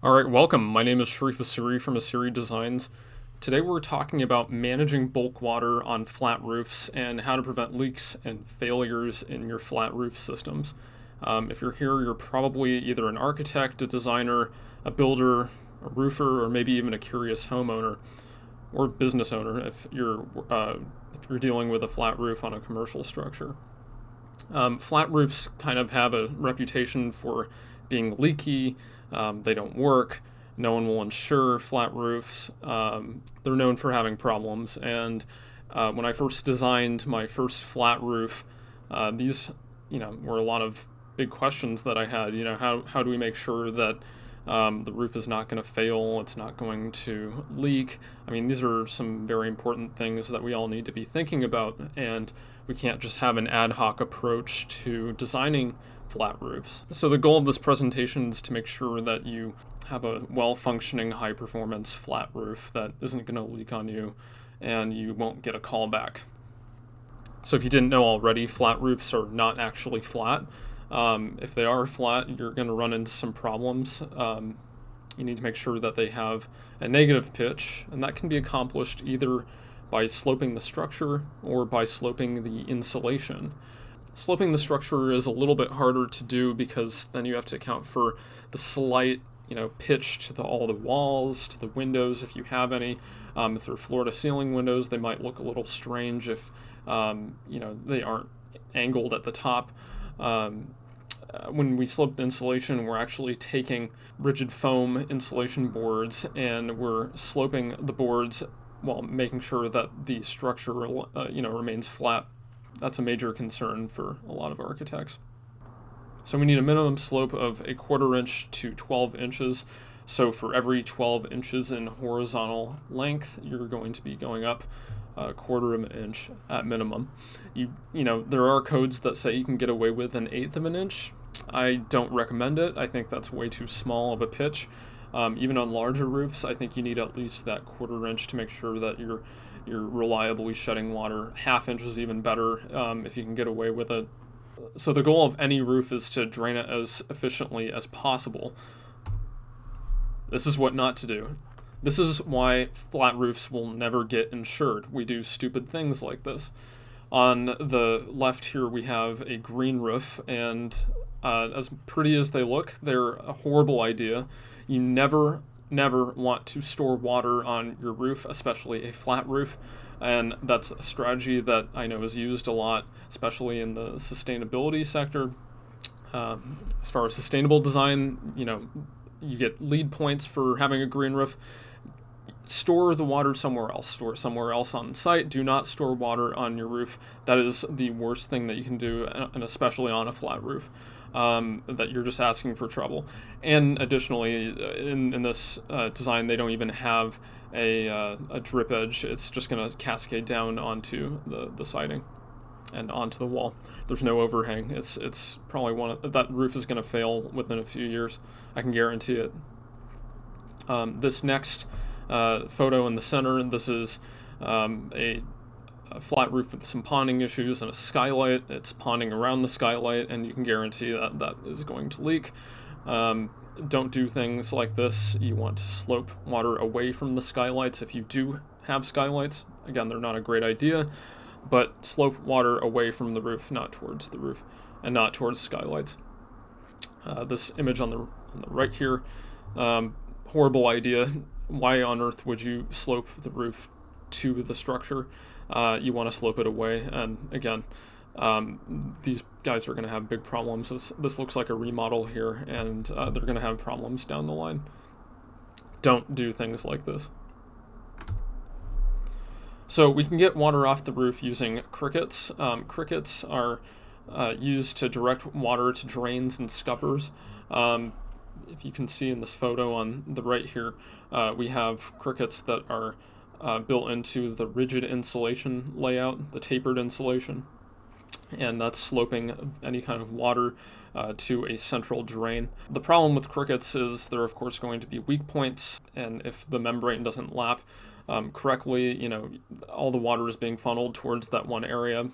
All right, welcome. My name is Sharif ASIRI from ASIRI Designs. Today we're talking about managing bulk water on flat roofs and how to prevent leaks and failures in your flat roof systems. If you're here, you're probably either an architect, a designer, a builder, a roofer, or maybe even a curious homeowner or business owner if you're dealing with a flat roof on a commercial structure. Flat roofs kind of have a reputation for being leaky. They don't work. No one will insure flat roofs. They're known for having problems. And when I first designed my first flat roof, these were a lot of big questions that I had. How do we make sure that the roof is not going to fail? It's not going to leak. I mean, these are some very important things that we all need to be thinking about, and we can't just have an ad hoc approach to designing flat roofs. So the goal of this presentation is to make sure that you have a well-functioning, high-performance flat roof that isn't going to leak on you, and you won't get a call back. So if you didn't know already, flat roofs are not actually flat. If they are flat, you're going to run into some problems. You need to make sure that they have a negative pitch, and that can be accomplished either by sloping the structure or by sloping the insulation. Sloping the structure is a little bit harder to do because then you have to account for the slight, pitch to all the walls, to the windows if you have any. If they're floor-to-ceiling windows, they might look a little strange if they aren't angled at the top. When we slope the insulation, we're actually taking rigid foam insulation boards and we're sloping the boards while making sure that the structure, remains flat. That's a major concern for a lot of architects. So we need a minimum slope of 1/4 inch to 12 inches. So for every 12 inches in horizontal length, you're going to be going up 1/4 of an inch at minimum. There are codes that say you can get away with 1/8 of an inch. I don't recommend it. I think that's way too small of a pitch. Even on larger roofs, I think you need at least that 1/4 inch to make sure that you're reliably shedding water. 1/2 inch is even better if you can get away with it. So the goal of any roof is to drain it as efficiently as possible. This is what not to do. This is why flat roofs will never get insured. We do stupid things like this. On the left here, we have a green roof, and as pretty as they look, they're a horrible idea. You never want to store water on your roof, especially a flat roof. And that's a strategy that I know is used a lot, especially in the sustainability sector. As far as sustainable design, you get lead points for having a green roof. Store the water somewhere else. Store somewhere else on site. Do not store water on your roof. That is the worst thing that you can do, and especially on a flat roof, that you're just asking for trouble. And additionally, in this design, they don't even have a drip edge. It's just going to cascade down onto the siding and onto the wall. There's no overhang. It's probably that roof is going to fail within a few years. I can guarantee it. This next photo in the center, this is a flat roof with some ponding issues and a skylight. It's ponding around the skylight, and you can guarantee that is going to leak. Don't do things like this. You want to slope water away from the skylights if you do have skylights. Again, they're not a great idea, but slope water away from the roof, not towards the roof, and not towards skylights. This image on the right here, horrible idea. Why on earth would you slope the roof to the structure? You want to slope it away, and again, these guys are going to have big problems. This looks like a remodel here, and they're going to have problems down the line. Don't do things like this. So we can get water off the roof using crickets. Crickets are used to direct water to drains and scuppers. If you can see in this photo on the right here, we have crickets that are built into the rigid insulation layout, the tapered insulation, and that's sloping any kind of water to a central drain. The problem with crickets is there are, of course, going to be weak points, and if the membrane doesn't lap correctly, all the water is being funneled towards that one area,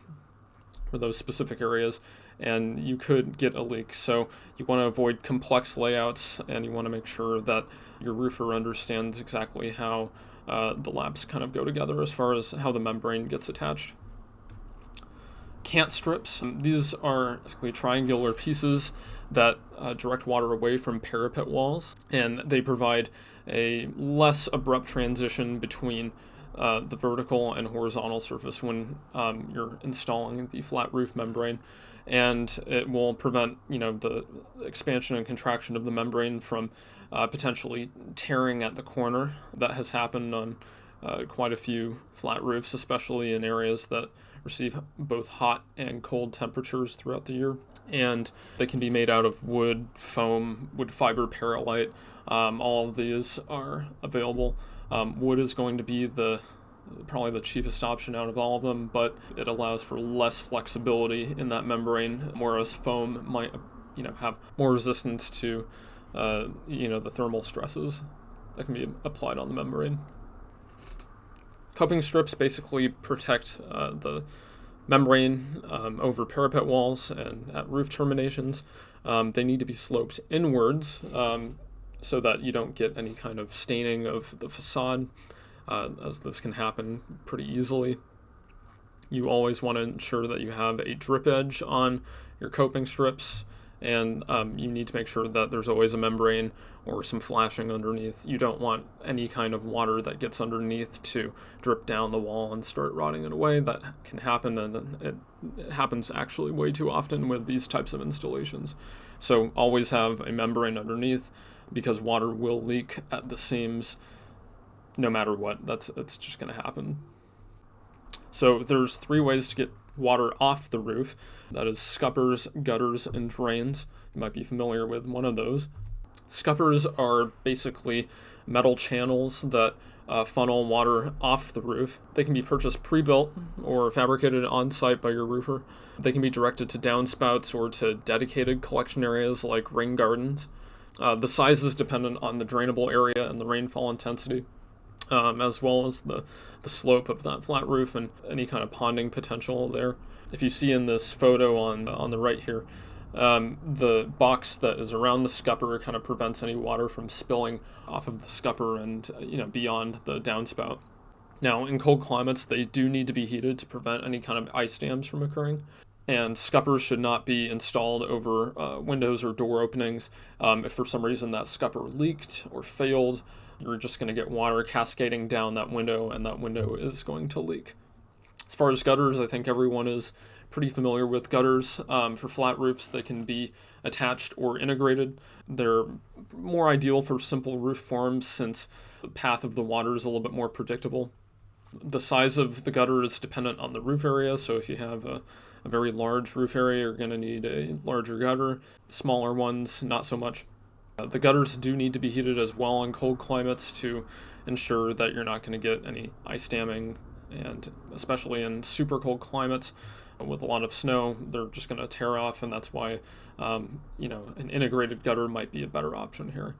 or those specific areas, and you could get a leak. So you want to avoid complex layouts, and you want to make sure that your roofer understands exactly how the laps kind of go together as far as how the membrane gets attached. Cant strips. These are basically triangular pieces that direct water away from parapet walls, and they provide a less abrupt transition between the vertical and horizontal surface when you're installing the flat roof membrane, and it will prevent the expansion and contraction of the membrane from potentially tearing at the corner. That has happened on quite a few flat roofs, especially in areas that receive both hot and cold temperatures throughout the year. And they can be made out of wood, foam, wood fiber, Paralite. All of these are available. Wood is going to be probably the cheapest option out of all of them, but it allows for less flexibility in that membrane, whereas foam might have more resistance to the thermal stresses that can be applied on the membrane. Coping strips basically protect the membrane over parapet walls and at roof terminations. They need to be sloped inwards so that you don't get any kind of staining of the facade, as this can happen pretty easily. You always want to ensure that you have a drip edge on your coping strips, and you need to make sure that there's always a membrane or some flashing underneath. You don't want any kind of water that gets underneath to drip down the wall and start rotting it away. That can happen, and it happens actually way too often with these types of installations. So always have a membrane underneath, because water will leak at the seams no matter what. It's just going to happen. So there's 3 ways to get water off the roof. That is scuppers, gutters, and drains. You might be familiar with one of those. Scuppers are basically metal channels that funnel water off the roof. They can be purchased pre-built or fabricated on-site by your roofer. They can be directed to downspouts or to dedicated collection areas like rain gardens. The size is dependent on the drainable area and the rainfall intensity, as well as the slope of that flat roof and any kind of ponding potential there. If you see in this photo on the right here, the box that is around the scupper kind of prevents any water from spilling off of the scupper and beyond the downspout. Now, in cold climates, they do need to be heated to prevent any kind of ice dams from occurring. And scuppers should not be installed over windows or door openings. If for some reason that scupper leaked or failed, you're just going to get water cascading down that window, and that window is going to leak. As far as gutters, I think everyone is pretty familiar with gutters. For flat roofs, they can be attached or integrated. They're more ideal for simple roof forms since the path of the water is a little bit more predictable. The size of the gutter is dependent on the roof area, so if you have a very large roof area, you're going to need a larger gutter. Smaller ones, not so much. The gutters do need to be heated as well in cold climates to ensure that you're not going to get any ice damming, and especially in super cold climates with a lot of snow, they're just going to tear off, and that's why an integrated gutter might be a better option here.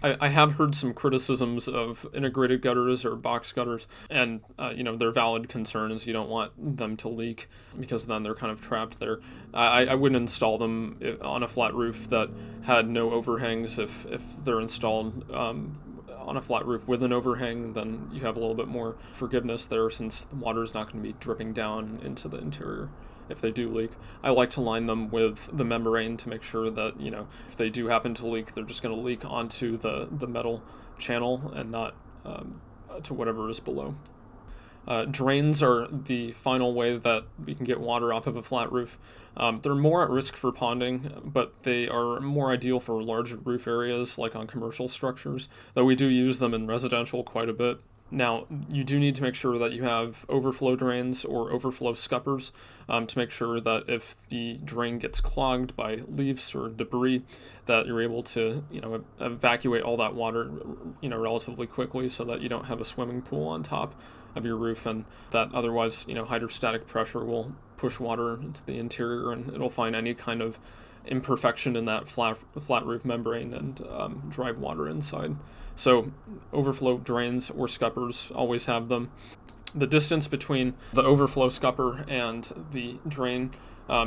I have heard some criticisms of integrated gutters or box gutters, and they're valid concerns. You don't want them to leak because then they're kind of trapped there. I wouldn't install them on a flat roof that had no overhangs. If they're installed on a flat roof with an overhang, then you have a little bit more forgiveness there, since the water is not going to be dripping down into the interior if they do leak. I like to line them with the membrane to make sure that, if they do happen to leak, they're just going to leak onto the metal channel and not to whatever is below. Drains are the final way that we can get water off of a flat roof. They're more at risk for ponding, but they are more ideal for larger roof areas like on commercial structures, though we do use them in residential quite a bit. Now, you do need to make sure that you have overflow drains or overflow scuppers to make sure that if the drain gets clogged by leaves or debris, that you're able to, evacuate all that water, relatively quickly, so that you don't have a swimming pool on top of your roof, and that otherwise, hydrostatic pressure will push water into the interior, and it'll find any kind of imperfection in that flat roof membrane and drive water inside. So overflow drains or scuppers, always have them. The distance between the overflow scupper and the drain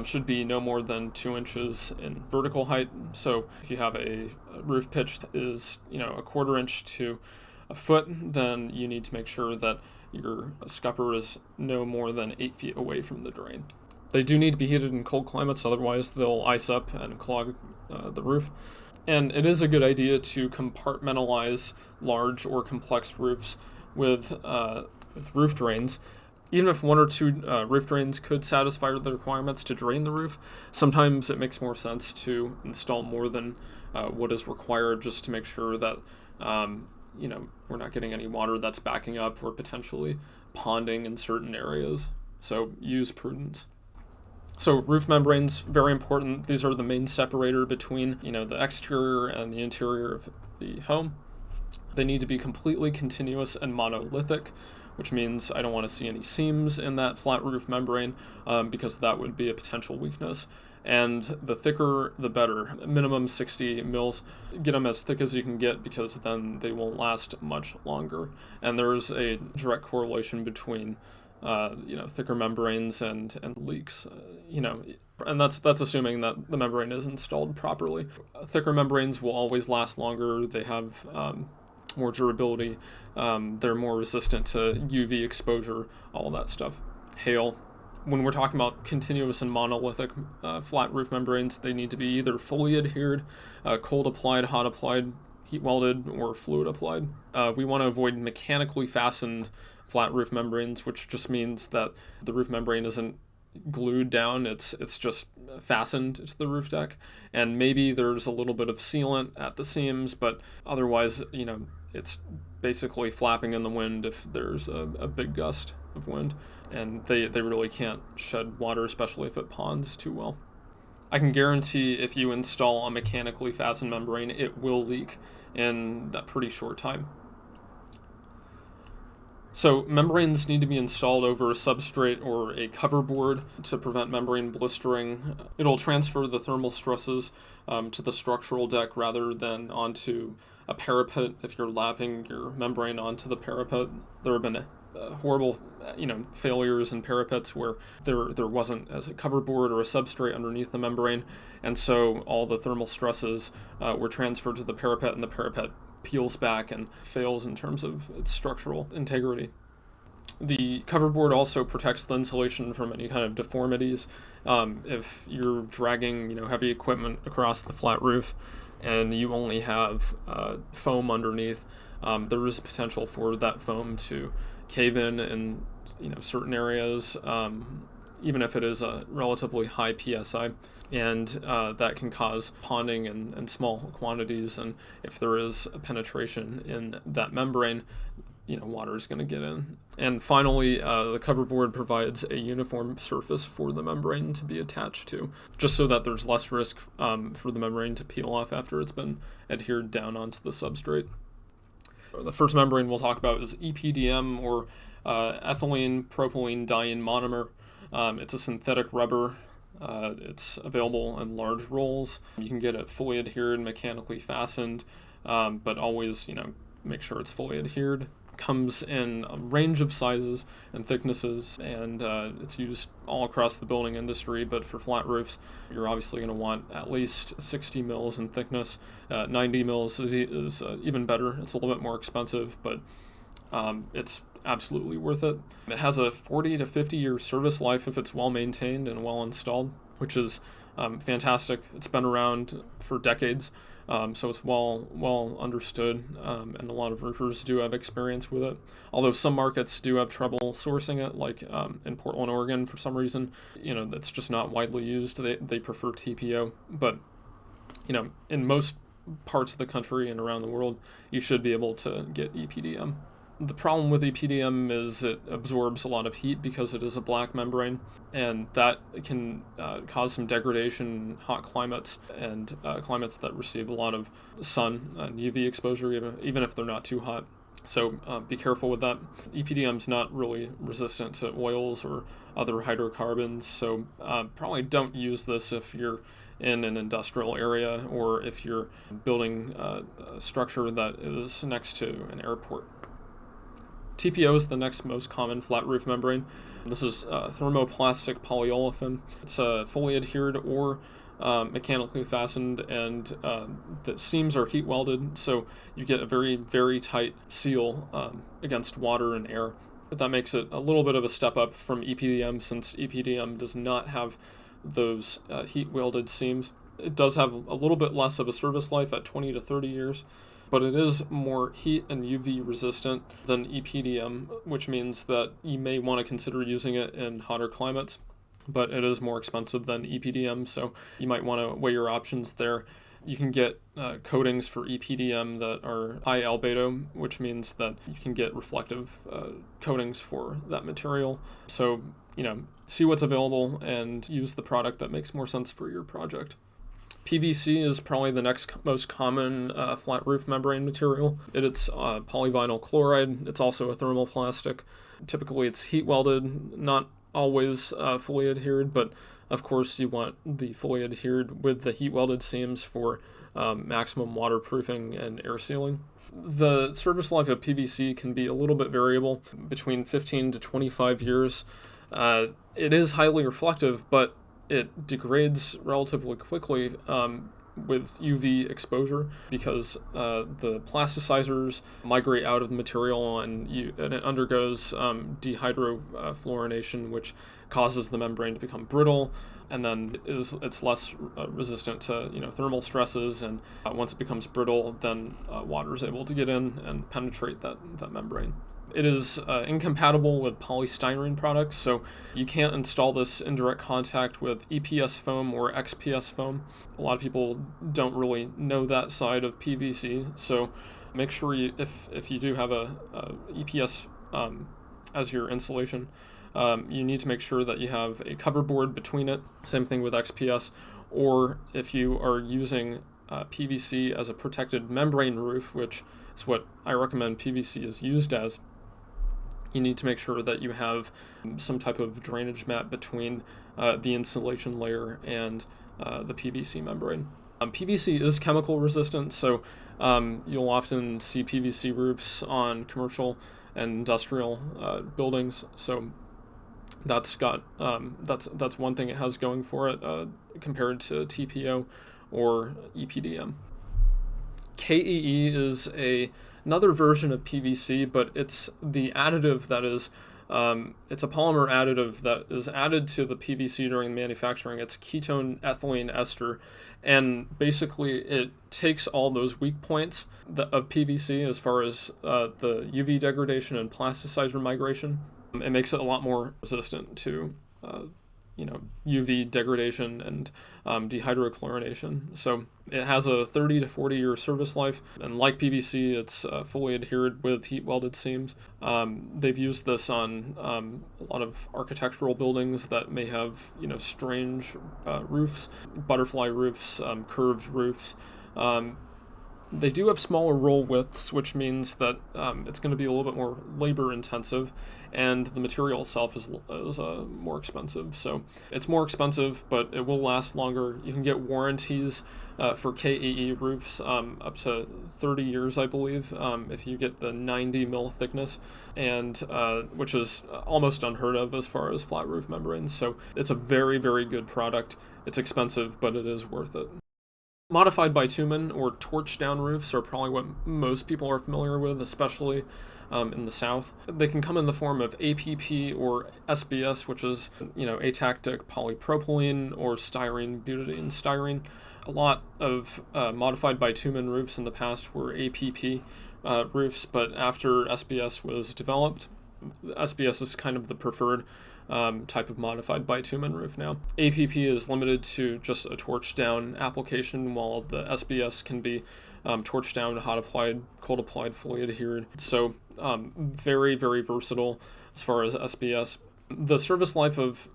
should be no more than 2 inches in vertical height. So if you have a roof pitch that is, a 1/4 inch to a foot, then you need to make sure that your scupper is no more than 8 feet away from the drain. They do need to be heated in cold climates, otherwise they'll ice up and clog the roof. And it is a good idea to compartmentalize large or complex roofs with roof drains. Even if 1 or 2 roof drains could satisfy the requirements to drain the roof, sometimes it makes more sense to install more than what is required, just to make sure that we're not getting any water that's backing up or potentially ponding in certain areas. So use prudence. So roof membranes, very important. These are the main separator between, the exterior and the interior of the home. They need to be completely continuous and monolithic, which means I don't want to see any seams in that flat roof membrane, because that would be a potential weakness. And the thicker, the better. Minimum 60 mils. Get them as thick as you can get, because then they will last much longer. And there's a direct correlation between thicker membranes and leaks, and that's assuming that the membrane is installed properly. Thicker membranes will always last longer. They have more durability. They're more resistant to UV exposure, all that stuff. Hail. When we're talking about continuous and monolithic flat roof membranes, they need to be either fully adhered, cold applied, hot applied, heat welded, or fluid applied. We want to avoid mechanically fastened flat roof membranes, which just means that the roof membrane isn't glued down, it's just fastened to the roof deck, and maybe there's a little bit of sealant at the seams, but otherwise, it's basically flapping in the wind if there's a big gust of wind, and they really can't shed water, especially if it ponds too well. I can guarantee if you install a mechanically fastened membrane, it will leak in a pretty short time. So membranes need to be installed over a substrate or a coverboard to prevent membrane blistering. It'll transfer the thermal stresses to the structural deck rather than onto a parapet if you're lapping your membrane onto the parapet. There have been horrible failures in parapets where there wasn't as a coverboard or a substrate underneath the membrane, and so all the thermal stresses were transferred to the parapet, and the parapet peels back and fails in terms of its structural integrity. The coverboard also protects the insulation from any kind of deformities. If you're dragging heavy equipment across the flat roof and you only have foam underneath, there is potential for that foam to cave in certain areas, even if it is a relatively high PSI, and that can cause ponding in small quantities, and if there is a penetration in that membrane, water is going to get in. And finally, the coverboard provides a uniform surface for the membrane to be attached to, just so that there's less risk for the membrane to peel off after it's been adhered down onto the substrate. The first membrane we'll talk about is EPDM, or ethylene propylene diene monomer. It's a synthetic rubber. It's available in large rolls. You can get it fully adhered, mechanically fastened, but always, make sure it's fully adhered. Comes in a range of sizes and thicknesses, and it's used all across the building industry, but for flat roofs, you're obviously going to want at least 60 mils in thickness. 90 mils is even better. It's a little bit more expensive, but it's absolutely worth it. It has a 40 to 50 year service life if it's well maintained and well installed, which is fantastic. It's been around for decades, so it's well understood, and a lot of roofers do have experience with it. Although some markets do have trouble sourcing it, like in Portland, Oregon, for some reason, that's just not widely used. They prefer TPO, but in most parts of the country and around the world, you should be able to get EPDM. The problem with EPDM is it absorbs a lot of heat because it is a black membrane, and that can cause some degradation in hot climates and climates that receive a lot of sun and UV exposure, even if they're not too hot. So be careful with that. EPDM is not really resistant to oils or other hydrocarbons, so probably don't use this if you're in an industrial area or if you're building a structure that is next to an airport. TPO is the next most common flat roof membrane. This is thermoplastic polyolefin. It's fully adhered or mechanically fastened, and the seams are heat welded, so you get a very, very tight seal against water and air. But that makes it a little bit of a step up from EPDM, since EPDM does not have those heat welded seams. It does have a little bit less of a service life at 20 to 30 years, but it is more heat and UV resistant than EPDM, which means that you may want to consider using it in hotter climates, but it is more expensive than EPDM, so you might want to weigh your options there. You can get coatings for EPDM that are high albedo, which means that you can get reflective coatings for that material. So, see what's available and use the product that makes more sense for your project. PVC is probably the next most common flat roof membrane material. It's polyvinyl chloride. It's also a thermoplastic. Typically, it's heat welded, not always fully adhered, but of course you want the fully adhered with the heat welded seams for maximum waterproofing and air sealing. The service life of PVC can be a little bit variable, between 15 to 25 years. It is highly reflective, but it degrades relatively quickly with UV exposure, because the plasticizers migrate out of the material, and it undergoes dehydrofluorination, which causes the membrane to become brittle, and then it's less resistant to thermal stresses, and once it becomes brittle, then water is able to get in and penetrate that membrane. It is incompatible with polystyrene products, so you can't install this in direct contact with EPS foam or XPS foam. A lot of people don't really know that side of PVC, so make sure if you do have a EPS as your insulation, you need to make sure that you have a coverboard between it. Same thing with XPS, or if you are using PVC as a protected membrane roof, which is what I recommend PVC is used as, you need to make sure that you have some type of drainage mat between the insulation layer and the PVC membrane. PVC is chemical resistant, so you'll often see PVC roofs on commercial and industrial buildings. So that's one thing it has going for it compared to TPO or EPDM. KEE is another version of PVC, but it's the additive that is, it's a polymer additive that is added to the PVC during manufacturing. It's ketone ethylene ester, and basically it takes all those weak points of PVC as far as the UV degradation and plasticizer migration. It makes it a lot more resistant to UV degradation and dehydrochlorination. So it has a 30 to 40 year service life, and like PVC, it's fully adhered with heat welded seams. They've used this on a lot of architectural buildings that may have strange roofs, butterfly roofs, curved roofs. They do have smaller roll widths, which means that it's going to be a little bit more labor intensive, and the material itself is more expensive. So it's more expensive, but it will last longer. You can get warranties for KEE roofs up to 30 years, I believe, if you get the 90 mil thickness, and which is almost unheard of as far as flat roof membranes. So it's a very, very good product. It's expensive, but it is worth it. Modified bitumen or torch down roofs are probably what most people are familiar with, especially in the South. They can come in the form of APP or SBS, which is atactic polypropylene, or styrene butadiene styrene. A lot of modified bitumen roofs in the past were APP roofs, but after SBS was developed, SBS is kind of the preferred type of modified bitumen roof now. APP is limited to just a torch down application, while the SBS can be torch down, hot applied, cold applied, fully adhered. So very, very versatile as far as SBS. The service life of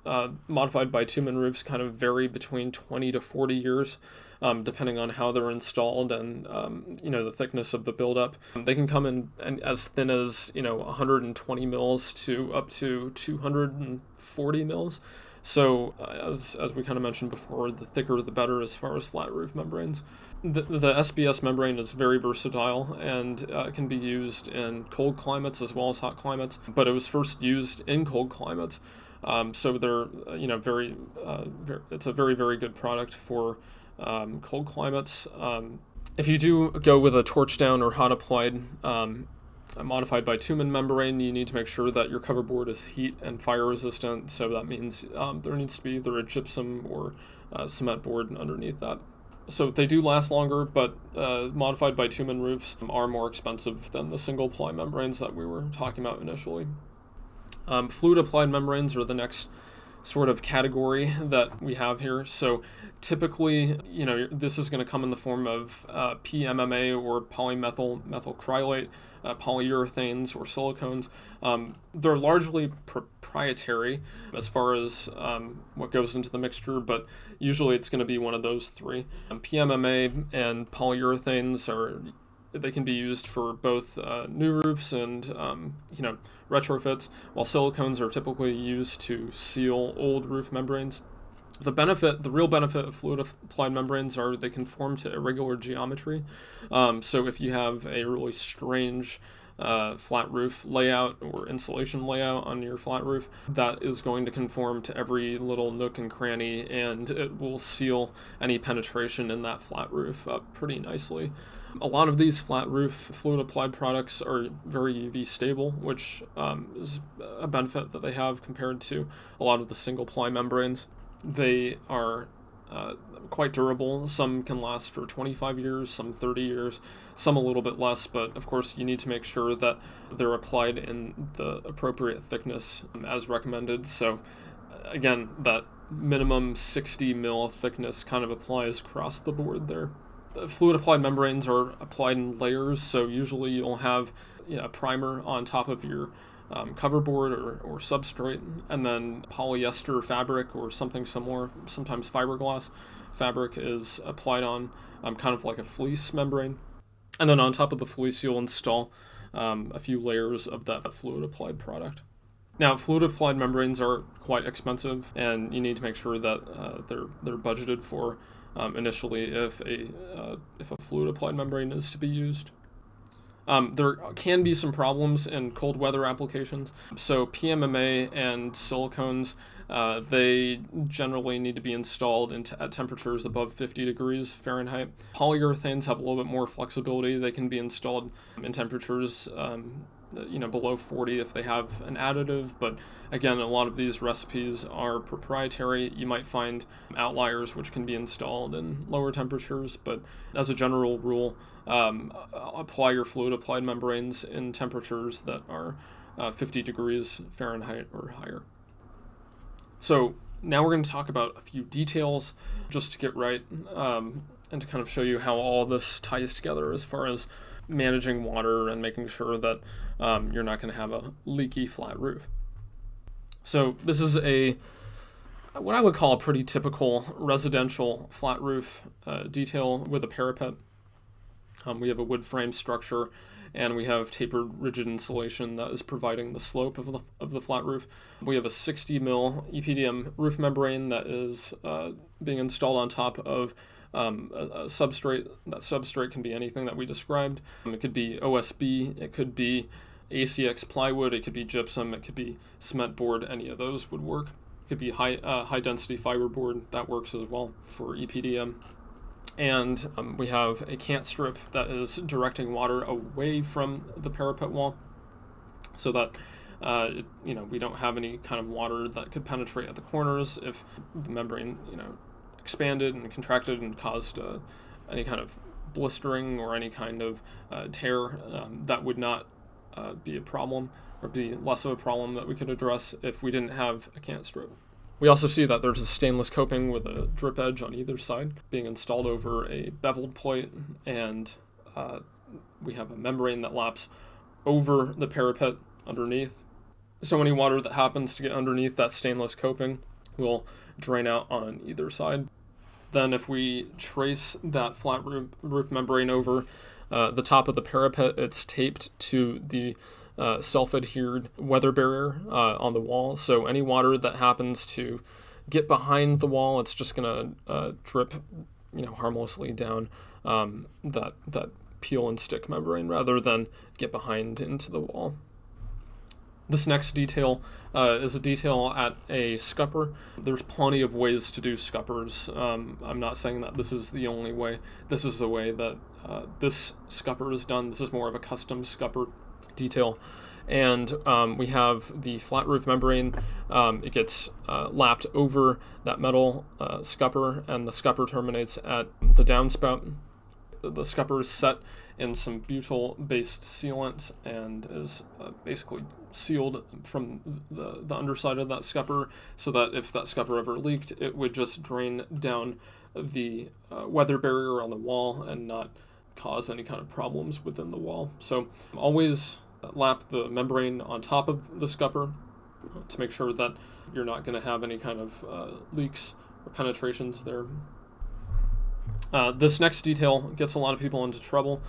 modified bitumen roofs kind of vary between 20 to 40 years, depending on how they're installed and the thickness of the buildup. They can come in as thin as 120 mils to up to 240 mils. So as we kind of mentioned before, the thicker the better as far as flat roof membranes. The SBS membrane is very versatile and can be used in cold climates as well as hot climates, but it was first used in cold climates. So they're, it's a very, very good product for cold climates. If you do go with a torch down or hot applied a modified bitumen membrane, you need to make sure that your coverboard is heat and fire resistant. So that means there needs to be either a gypsum or cement board underneath that. So they do last longer, but modified bitumen roofs are more expensive than the single ply membranes that we were talking about initially. Fluid applied membranes are the next sort of category that we have here. So typically, this is going to come in the form of PMMA or polymethyl methylcrylate, polyurethanes or silicones. They're largely proprietary as far as what goes into the mixture, but usually it's going to be one of those three. PMMA and polyurethanes they can be used for both new roofs and retrofits, while silicones are typically used to seal old roof membranes. The real benefit of fluid applied membranes are they conform to irregular geometry. So if you have a really strange flat roof layout or insulation layout on your flat roof, that is going to conform to every little nook and cranny, and it will seal any penetration in that flat roof up pretty nicely. A lot of these flat roof fluid applied products are very UV stable, which is a benefit that they have compared to a lot of the single ply membranes. They are quite durable. Some can last for 25 years, some 30 years, some a little bit less, but of course you need to make sure that they're applied in the appropriate thickness as recommended. So again, that minimum 60 mil thickness kind of applies across the board there. Fluid applied membranes are applied in layers, so usually you'll have a primer on top of your coverboard or substrate, and then polyester fabric or something similar, sometimes fiberglass fabric is applied on kind of like a fleece membrane. And then on top of the fleece, you'll install a few layers of that fluid applied product. Now, fluid applied membranes are quite expensive, and you need to make sure that they're budgeted for initially if a fluid applied membrane is to be used. There can be some problems in cold weather applications. So PMMA and silicones, they generally need to be installed at temperatures above 50 degrees Fahrenheit. Polyurethanes have a little bit more flexibility. They can be installed in temperatures below 40 if they have an additive, but again, a lot of these recipes are proprietary. You might find outliers which can be installed in lower temperatures, but as a general rule, apply your fluid applied membranes in temperatures that are 50 degrees Fahrenheit or higher. So now we're going to talk about a few details just to get right and to kind of show you how all this ties together as far as managing water and making sure that you're not going to have a leaky flat roof. So this is what I would call a pretty typical residential flat roof detail with a parapet. We have a wood frame structure, and we have tapered rigid insulation that is providing the slope of the flat roof. We have a 60 mil EPDM roof membrane that is being installed on top of a substrate. That substrate can be anything that we described. It could be OSB, it could be ACX plywood, it could be gypsum, it could be cement board. Any of those would work. It could be high density fiberboard. That works as well for EPDM. And we have a cant strip that is directing water away from the parapet wall, so that we don't have any kind of water that could penetrate at the corners. If the membrane expanded and contracted and caused any kind of blistering or any kind of tear, that would not be a problem, or be less of a problem that we could address if we didn't have a cant strip. We also see that there's a stainless coping with a drip edge on either side being installed over a beveled plate, and we have a membrane that laps over the parapet underneath. So any water that happens to get underneath that stainless coping will drain out on either side. Then if we trace that flat roof membrane over the top of the parapet, it's taped to the self-adhered weather barrier on the wall. So any water that happens to get behind the wall, it's just going to drip, harmlessly down that peel and stick membrane rather than get behind into the wall. This next detail is a detail at a scupper. There's plenty of ways to do scuppers. I'm not saying that this is the only way. This is the way that this scupper is done. This is more of a custom scupper detail. And we have the flat roof membrane. It gets lapped over that metal scupper, and the scupper terminates at the downspout. The scupper is set in some butyl-based sealant and is basically sealed from the underside of that scupper, so that if that scupper ever leaked, it would just drain down the weather barrier on the wall and not cause any kind of problems within the wall. So always lap the membrane on top of the scupper to make sure that you're not going to have any kind of leaks or penetrations there. This next detail gets a lot of people into trouble.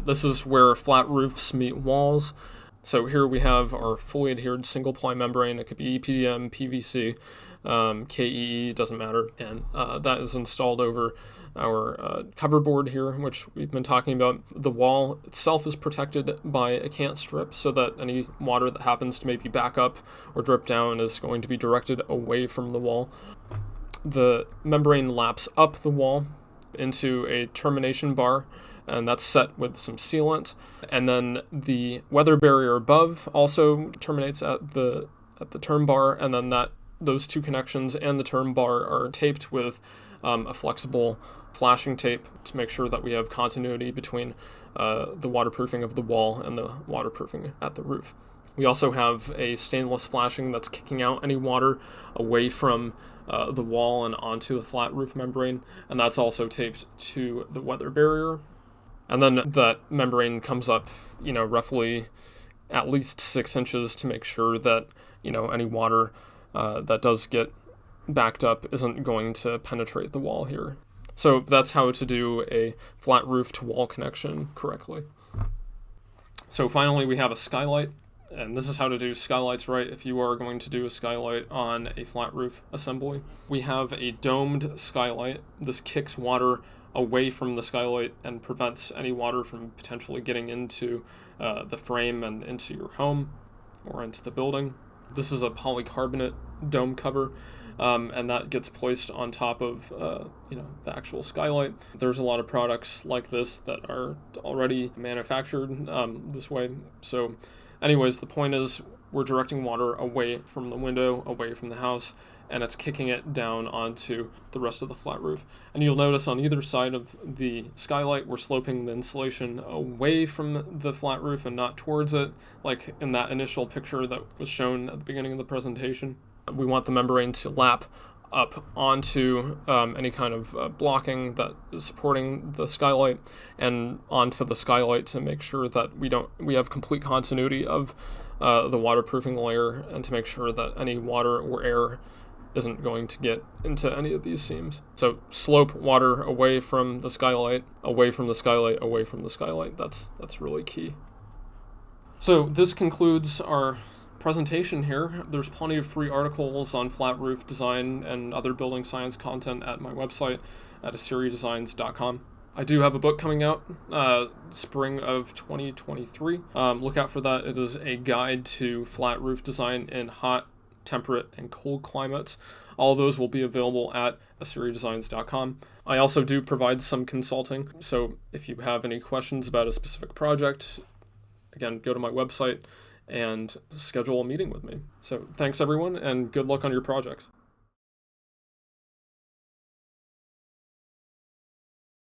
This is where flat roofs meet walls. So here we have our fully adhered single ply membrane. It could be EPDM, PVC, KEE, doesn't matter. And that is installed over our coverboard here, which we've been talking about. The wall itself is protected by a Cant strip so that any water that happens to maybe back up or drip down is going to be directed away from the wall. The membrane laps up the wall into a termination bar, and that's set with some sealant. And then the weather barrier above also terminates at the term bar, and then those two connections and the term bar are taped with a flexible flashing tape to make sure that we have continuity between the waterproofing of the wall and the waterproofing at the roof. We also have a stainless flashing that's kicking out any water away from the wall and onto the flat roof membrane, and that's also taped to the weather barrier. And then that membrane comes up, roughly at least 6 inches to make sure that, any water that does get backed up isn't going to penetrate the wall here. So that's how to do a flat roof to wall connection correctly. So finally, we have a skylight. And this is how to do skylights right if you are going to do a skylight on a flat roof assembly. We have a domed skylight. This kicks water away from the skylight and prevents any water from potentially getting into the frame and into your home or into the building. This is a polycarbonate dome cover, and that gets placed on top of the actual skylight. There's a lot of products like this that are already manufactured this way. So anyways, the point is we're directing water away from the window, away from the house, and it's kicking it down onto the rest of the flat roof. And you'll notice on either side of the skylight, we're sloping the insulation away from the flat roof and not towards it, like in that initial picture that was shown at the beginning of the presentation. We want the membrane to lap up onto any kind of blocking that is supporting the skylight and onto the skylight to make sure that we have complete continuity of the waterproofing layer, and to make sure that any water or air isn't going to get into any of these seams. So slope water away from the skylight, away from the skylight, away from the skylight. That's really key. So this concludes our presentation here. There's plenty of free articles on flat roof design and other building science content at my website at ASIRIdesigns.com. I do have a book coming out spring of 2023. Look out for that. It is a guide to flat roof design in hot, temperate, and cold climates. All of those will be available at ASIRIdesigns.com. I also do provide some consulting, so if you have any questions about a specific project, again, go to my website and schedule a meeting with me. So thanks everyone, and good luck on your projects.